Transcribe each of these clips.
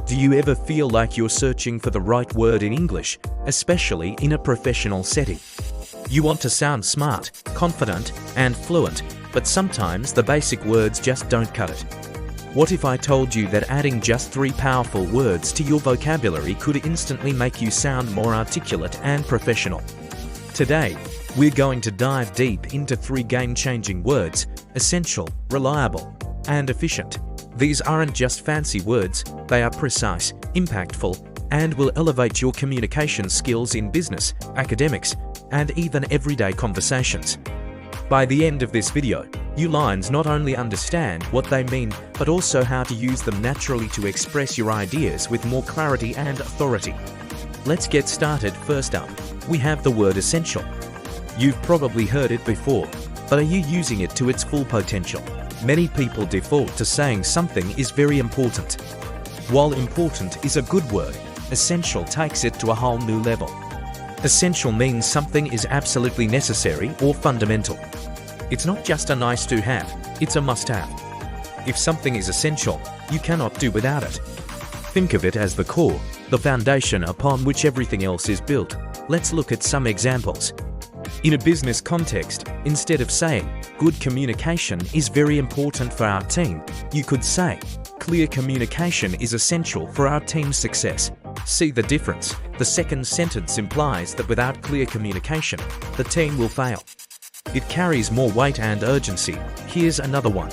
Do you ever feel like you're searching for the right word in English, especially in a professional setting? You want to sound smart, confident, and fluent, but sometimes the basic words just don't cut it. What if I told you that adding just 3 powerful words to your vocabulary could instantly make you sound more articulate and professional? Today, we're going to dive deep into 3 game-changing words: essential, reliable, and efficient. These aren't just fancy words, they are precise, impactful, and will elevate your communication skills in business, academics, and even everyday conversations. By the end of this video, you lines not only understand what they mean, but also how to use them naturally to express your ideas with more clarity and authority. Let's get started. First up, we have the word essential. You've probably heard it before, but are you using it to its full potential? Many people default to saying something is very important. While important is a good word, essential takes it to a whole new level. Essential means something is absolutely necessary or fundamental. It's not just a nice to have, it's a must-have. If something is essential, you cannot do without it. Think of it as the core, the foundation upon which everything else is built. Let's look at some examples. In a business context, instead of saying, "Good communication is very important for our team," you could say, "Clear communication is essential for our team's success." See the difference? The second sentence implies that without clear communication, the team will fail. It carries more weight and urgency. Here's another one.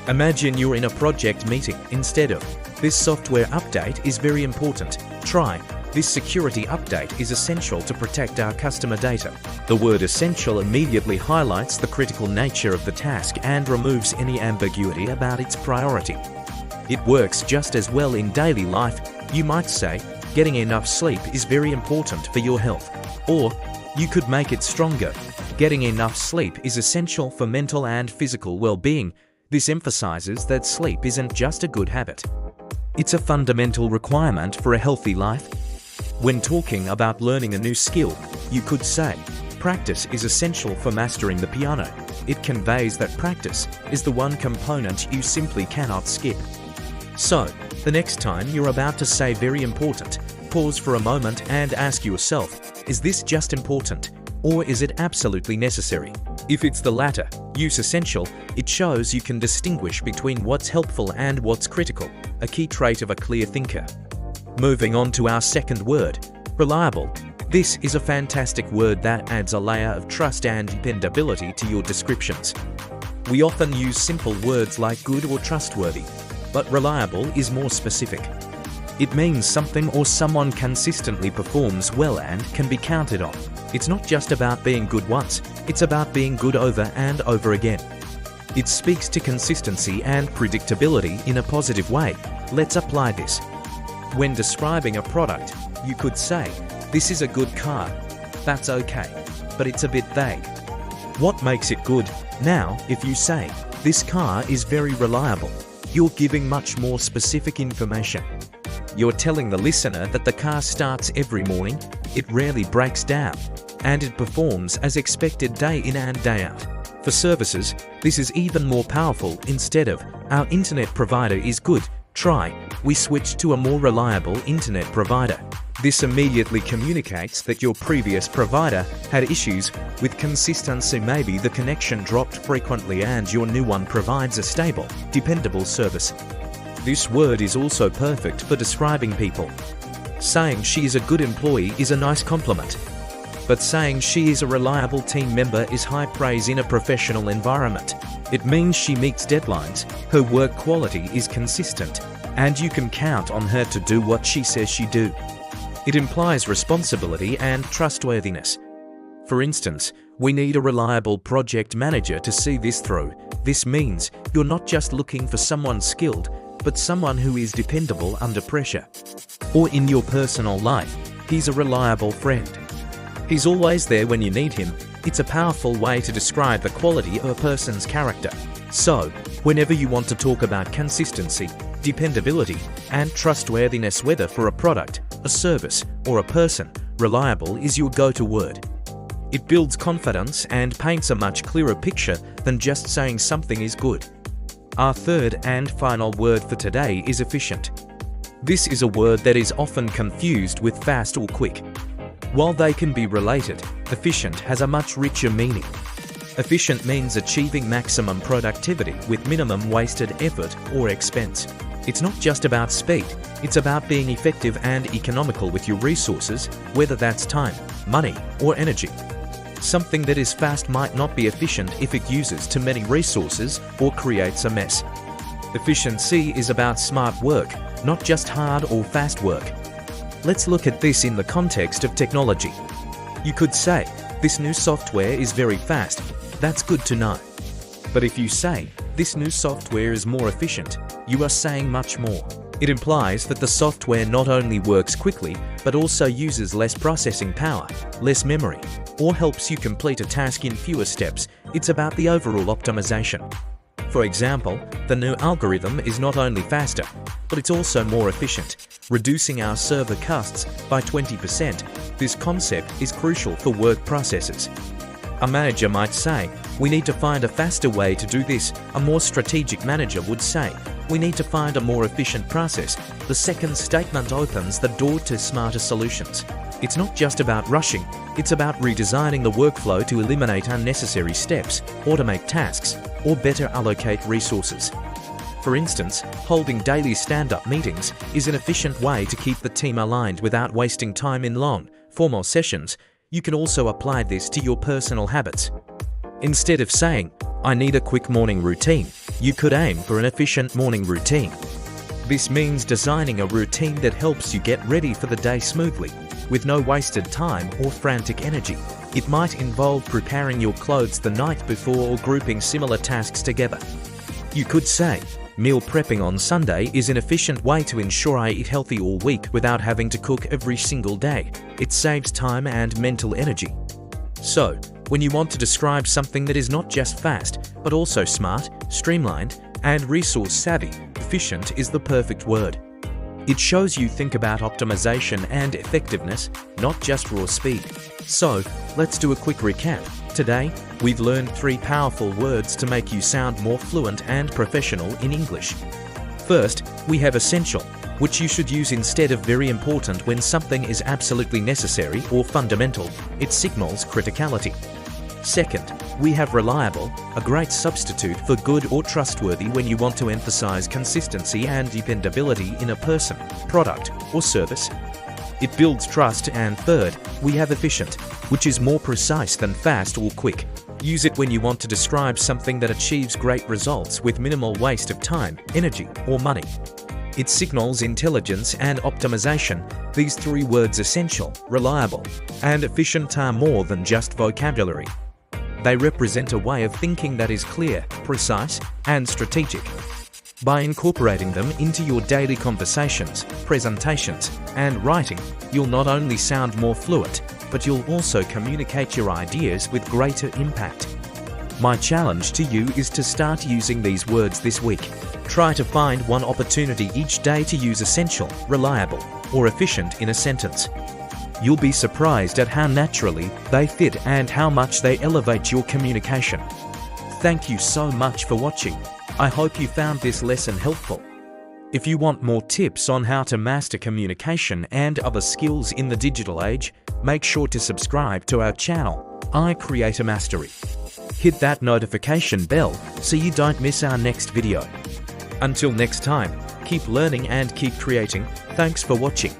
Imagine you're in a project meeting. Instead of, "This software update is very important," try, "This security update is essential to protect our customer data." The word essential immediately highlights the critical nature of the task and removes any ambiguity about its priority. It works just as well in daily life. You might say, "Getting enough sleep is very important for your health." Or, you could make it stronger. "Getting enough sleep is essential for mental and physical well-being." This emphasizes that sleep isn't just a good habit. It's a fundamental requirement for a healthy life. When talking about learning a new skill, you could say, "Practice is essential for mastering the piano." It conveys that practice is the one component you simply cannot skip. So, the next time you're about to say very important, pause for a moment and ask yourself, is this just important, or is it absolutely necessary? If it's the latter, use essential. It shows you can distinguish between what's helpful and what's critical, a key trait of a clear thinker. Moving on to our second word, reliable. This is a fantastic word that adds a layer of trust and dependability to your descriptions. We often use simple words like good or trustworthy, but reliable is more specific. It means something or someone consistently performs well and can be counted on. It's not just about being good once, it's about being good over and over again. It speaks to consistency and predictability in a positive way. Let's apply this. When describing a product, you could say, "This is a good car." That's okay, but it's a bit vague. What makes it good? Now, if you say, "This car is very reliable," you're giving much more specific information. You're telling the listener that the car starts every morning, it rarely breaks down, and it performs as expected day in and day out. For services, this is even more powerful. Instead of, "Our internet provider is good," try, "We switched to a more reliable internet provider." This immediately communicates that your previous provider had issues with consistency. Maybe the connection dropped frequently and your new one provides a stable, dependable service. This word is also perfect for describing people. Saying she is a good employee is a nice compliment, but saying she is a reliable team member is high praise in a professional environment. It means she meets deadlines, her work quality is consistent, and you can count on her to do what she says she do. It implies responsibility and trustworthiness. For instance, we need a reliable project manager to see this through. This means you're not just looking for someone skilled, but someone who is dependable under pressure. Or in your personal life, he's a reliable friend. He's always there when you need him. It's a powerful way to describe the quality of a person's character. So, whenever you want to talk about consistency, dependability, and trustworthiness, whether for a product, a service, or a person, reliable is your go-to word. It builds confidence and paints a much clearer picture than just saying something is good. Our third and final word for today is efficient. This is a word that is often confused with fast or quick. While they can be related, efficient has a much richer meaning. Efficient means achieving maximum productivity with minimum wasted effort or expense. It's not just about speed, it's about being effective and economical with your resources, whether that's time, money, or energy. Something that is fast might not be efficient if it uses too many resources or creates a mess. Efficiency is about smart work, not just hard or fast work. Let's look at this in the context of technology. You could say, this new software is very fast. That's good to know. But if you say, this new software is more efficient, you are saying much more. It implies that the software not only works quickly, but also uses less processing power, less memory, or helps you complete a task in fewer steps. It's about the overall optimization. For example, the new algorithm is not only faster, but it's also more efficient, reducing our server costs by 20%. This concept is crucial for work processes. A manager might say, we need to find a faster way to do this. A more strategic manager would say, we need to find a more efficient process. The second statement opens the door to smarter solutions. It's not just about rushing, it's about redesigning the workflow to eliminate unnecessary steps, automate tasks, or better allocate resources. For instance, holding daily stand-up meetings is an efficient way to keep the team aligned without wasting time in long, formal sessions. You can also apply this to your personal habits. Instead of saying, I need a quick morning routine, you could aim for an efficient morning routine. This means designing a routine that helps you get ready for the day smoothly, with no wasted time or frantic energy. It might involve preparing your clothes the night before or grouping similar tasks together. You could say, meal prepping on Sunday is an efficient way to ensure I eat healthy all week without having to cook every single day. It saves time and mental energy. So, when you want to describe something that is not just fast, but also smart, streamlined, and resource-savvy, efficient is the perfect word. It shows you think about optimization and effectiveness, not just raw speed. So, let's do a quick recap. Today, we've learned 3 powerful words to make you sound more fluent and professional in English. First, we have essential, which you should use instead of very important when something is absolutely necessary or fundamental. It signals criticality. Second, we have reliable, a great substitute for good or trustworthy when you want to emphasize consistency and dependability in a person, product, or service. It builds trust. And third, we have efficient, which is more precise than fast or quick. Use it when you want to describe something that achieves great results with minimal waste of time, energy, or money. It signals intelligence and optimization. These 3 words, essential, reliable, and efficient, are more than just vocabulary. They represent a way of thinking that is clear, precise, and strategic. By incorporating them into your daily conversations, presentations, and writing, you'll not only sound more fluent, but you'll also communicate your ideas with greater impact. My challenge to you is to start using these words this week. Try to find one opportunity each day to use essential, reliable, or efficient in a sentence. You'll be surprised at how naturally they fit and how much they elevate your communication. Thank you so much for watching. I hope you found this lesson helpful. If you want more tips on how to master communication and other skills in the digital age, make sure to subscribe to our channel, I Creator Mastery. Hit that notification bell so you don't miss our next video. Until next time, keep learning and keep creating. Thanks for watching.